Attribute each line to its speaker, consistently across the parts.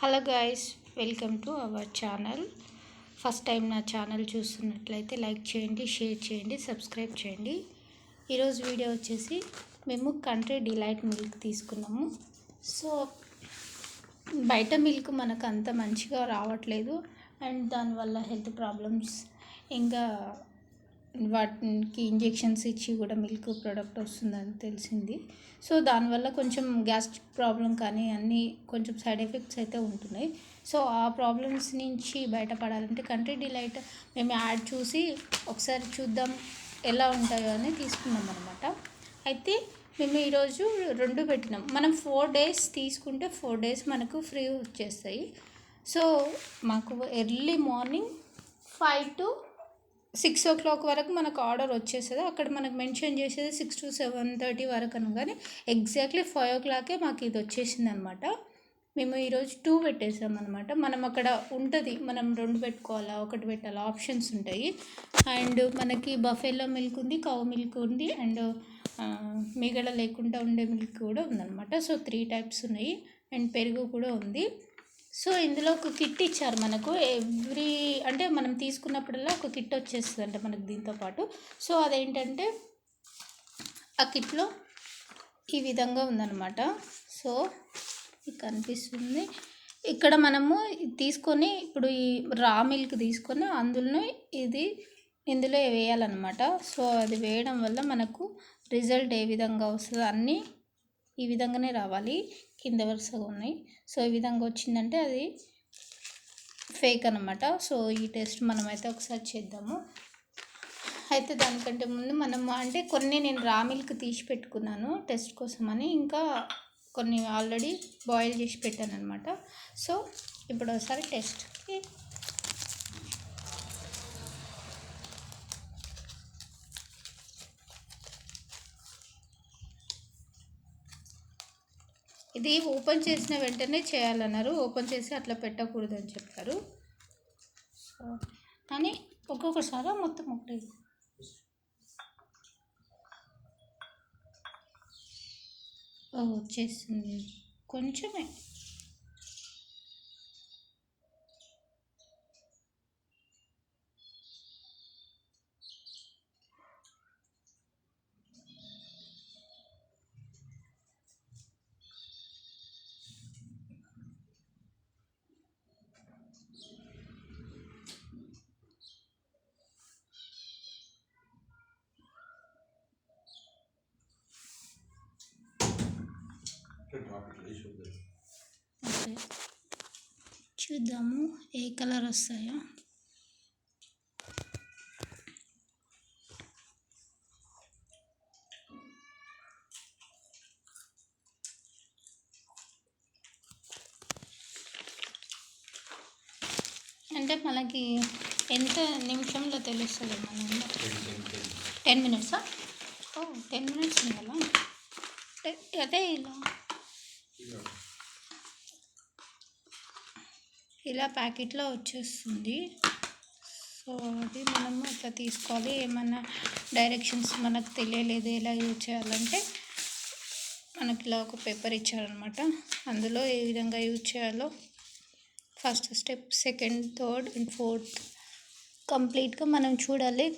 Speaker 1: Hello guys, welcome to our channel. First time నా channel చూస్తున్నట్లయితే like చేయండి, share చేయండి, సబ్స్క్రైబ్ చేయండి. ఈరోజు వీడియో వచ్చేసి మేము కంట్రీ డిలైట్ మిల్క్ తీసుకున్నాము. సో బయట మిల్క్ మనకు అంత మంచిగా రావట్లేదు అండ్ దానివల్ల హెల్త్ ప్రాబ్లమ్స్, ఇంకా వాటికి ఇంజెక్షన్స్ ఇచ్చి కూడా మిల్క్ ప్రోడక్ట్ వస్తుందని తెలిసింది. సో దానివల్ల కొంచెం గ్యాస్ట్రిక్ ప్రాబ్లం కానీ అన్నీ కొంచెం సైడ్ ఎఫెక్ట్స్ అయితే ఉంటున్నాయి. సో ఆ ప్రాబ్లమ్స్ నుంచి బయటపడాలంటే కంట్రీ డిలైట్ మేము యాడ్ చూసి ఒకసారి చూద్దాం ఎలా ఉంటాయో అని తీసుకున్నాం అనమాట. అయితే మేము ఈరోజు 2 పెట్టినాం. మనం 4 days తీసుకుంటే 4 days మనకు ఫ్రీ వచ్చేస్తాయి. సో మాకు ఎర్లీ మార్నింగ్ 5 to 6 o'clock వరకు మనకు ఆర్డర్ వచ్చేస్తుంది. అక్కడ మనకు మెన్షన్ చేసేది 6 to 7:30 వరకు అనగానే ఎగ్జాక్ట్లీ 5 o'clock మాకు ఇది వచ్చేసింది అనమాట. మేము ఈరోజు 2 పెట్టేసాం అనమాట. మనం అక్కడ ఉంటుంది, మనం 2 పెట్టుకోవాలా, 1 పెట్టాలా, ఆప్షన్స్ ఉంటాయి. అండ్ మనకి బఫెలో మిల్క్ ఉంది, కౌ మిల్క్ ఉంది, అండ్ మిగడ లేకుండా ఉండే మిల్క్ కూడా ఉందన్నమాట. సో 3 types ఉన్నాయి అండ్ పెరుగు కూడా ఉంది. సో ఇందులో ఒక కిట్ ఇచ్చారు మనకు. అంటే మనం తీసుకున్నప్పుడల్లా ఒక కిట్ వచ్చేస్తుంది అంట మనకు దీంతో పాటు. సో అదేంటంటే ఆ కిట్లో ఈ విధంగా ఉందన్నమాట. సో మీకు కనిపిస్తుంది ఇక్కడ. మనము తీసుకొని ఇప్పుడు ఈ రా మిల్క్ తీసుకొని ఇందులో వేయాలన్నమాట. సో అది వేయడం వల్ల మనకు రిజల్ట్ ఏ విధంగా వస్తుందో అన్నీ ఈ విధంగానే రావాలి. కింద వరుసగా ఉన్నాయి. సో ఈ విధంగా వచ్చిందంటే అది ఫేక్ అనమాట. సో ఈ టెస్ట్ మనమైతే ఒకసారి చేద్దాము. అయితే దానికంటే ముందు అంటే కొన్ని నేను రా మిల్క్ తీసి పెట్టుకున్నాను టెస్ట్ కోసమని, ఇంకా కొన్ని ఆల్రెడీ బాయిల్ చేసి పెట్టాను అనమాట. సో ఇప్పుడు ఒకసారి టెస్ట్. ఇది ఓపెన్ చేసిన వెంటనే చేయాలన్నారు. ఓపెన్ చేసి అట్లా పెట్టకూడదని చెప్పారు. సో కానీ ఒక్కొక్కసారి మొత్తం ఒకటి వచ్చేస్తుంది కొంచెమే. చూద్దాము ఏ కలర్ వస్తాయో. అంటే మనకి ఎంత నిమిషంలో తెలుస్తుంది? మనం 10 minutes. 10 minutes ఉండాలా? అదే ఇలా ప్యాకెట్లో వచ్చేస్తుంది. సో అది మనము అట్లా తీసుకోవాలి. ఏమన్నా డైరెక్షన్స్ మనకు తెలియలేదు ఎలా యూజ్ చేయాలంటే మనకి ఇలా ఒక పేపర్ ఇచ్చారనమాట. అందులో ఏ విధంగా యూజ్ చేయాలో first step, second, third and fourth కంప్లీట్గా మనం చూడాలి.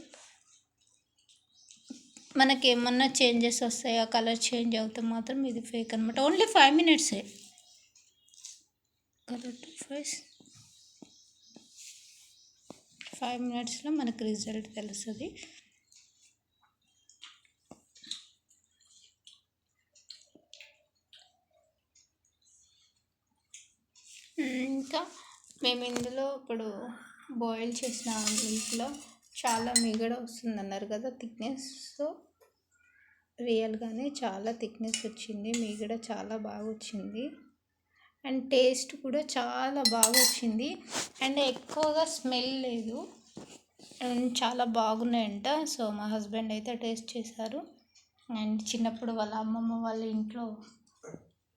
Speaker 1: మనకి ఏమన్నా చేంజెస్ వస్తాయా, కలర్ చేంజ్ అవుతే మాత్రం ఇది ఫేక్ అనమాట. Only 5 minutes colour to face. 5 minutesలో మనకు రిజల్ట్ తెలుస్తుంది. ఇంకా మేము ఇందులో ఇప్పుడు బాయిల్ చేసిన మిల్క్లో చాలా మిగడ వస్తుందన్నారు కదా, థిక్నెస్. సో రియల్గానే చాలా థిక్నెస్ వచ్చింది, మిగడ చాలా బాగా వచ్చింది అండ్ టేస్ట్ కూడా చాలా బాగా వచ్చింది అండ్ ఎక్కువగా స్మెల్ లేదు అండ్ చాలా బాగున్నాయంట. సో మా హస్బెండ్ అయితే టేస్ట్ చేశారు అండ్ చిన్నప్పుడు వాళ్ళ అమ్మమ్మ వాళ్ళ ఇంట్లో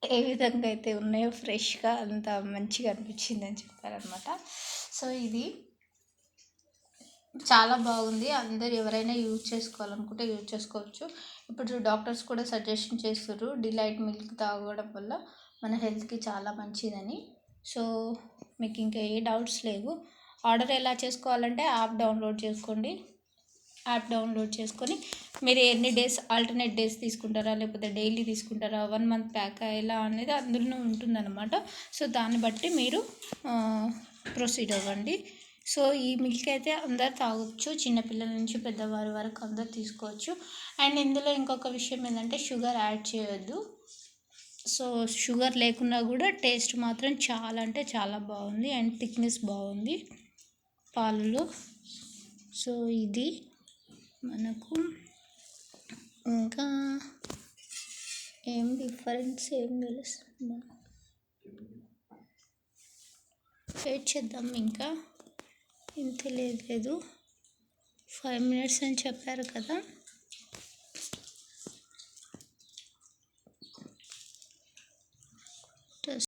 Speaker 1: ఏ విధంగా అయితే ఉన్నాయో ఫ్రెష్గా అంత మంచిగా అనిపించింది అని చెప్పారనమాట. సో ఇది చాలా బాగుంది. అందరు ఎవరైనా యూజ్ చేసుకోవాలనుకుంటే యూజ్ చేసుకోవచ్చు. ఇప్పుడు డాక్టర్స్ కూడా సజెషన్ చేస్తారు డిలైట్ మిల్క్ తాగడం వల్ల మన హెల్త్కి చాలా మంచిదని. సో మీకు ఇంకా ఏ డౌట్స్ లేవు. ఆర్డర్ ఎలా చేసుకోవాలంటే యాప్ డౌన్లోడ్ చేసుకోండి. యాప్ డౌన్లోడ్ చేసుకొని మీరు ఎన్ని డేస్ ఆల్టర్నేట్ డేస్ తీసుకుంటారా, లేకపోతే డైలీ తీసుకుంటారా, 1 మంత్ ప్యాక్ ఎలా అనేది అందులో ఉంటుందన్నమాట. సో దాన్ని బట్టి మీరు ప్రొసీడ్ అవ్వండి. సో ఈ మిల్క్ అయితే అందరు తాగొచ్చు, చిన్నపిల్లల నుంచి పెద్దవారి వరకు అందరు తీసుకోవచ్చు. అండ్ ఇందులో ఇంకొక విషయం ఏంటంటే షుగర్ యాడ్ చేయొద్దు. సో షుగర్ లేకున్నా కూడా టేస్ట్ మాత్రం చాలా అంటే చాలా బాగుంది అండ్ థిక్నెస్ బాగుంది పాలలో. సో ఇది మనకు ఇంకా ఏం డిఫరెన్స్ ఏం తెలుస్తుందా, వెయిట్ చేద్దాం. ఇంకా ఇంత లేదు 5 minutes అని చెప్పారు కదా.